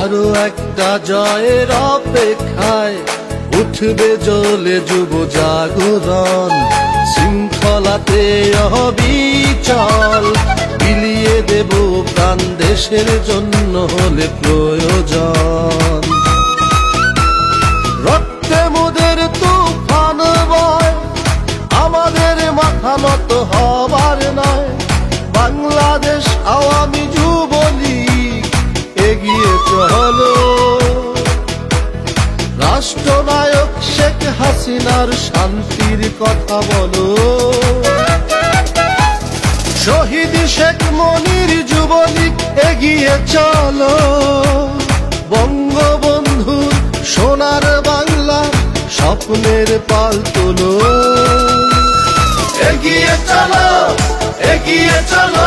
আরো একটা জয়ের অপেক্ষায় উঠবে জ্বলে যুব জাগরণ। শৃঙ্খলাতে অবিচল বিলিয়ে দেব প্রাণ দেশের জন্য হলে প্রয়োজন। রক্তে মোদের তুফান বয়, আমাদের মাথা নত হবার নয়। বাংলাদেশ আওয়ামী যুবলীগ এগিয়ে চলো, রাষ্ট্রনায়ক শেখ হাসিনার শান্তির কথা বলো। শহীদ শেখ মনির যুবলীগ এগিয়ে চলো, বঙ্গবন্ধুর সোনার বাংলা স্বপ্নের পাল তোলো। এগিয়ে চলো, এগিয়ে চলো,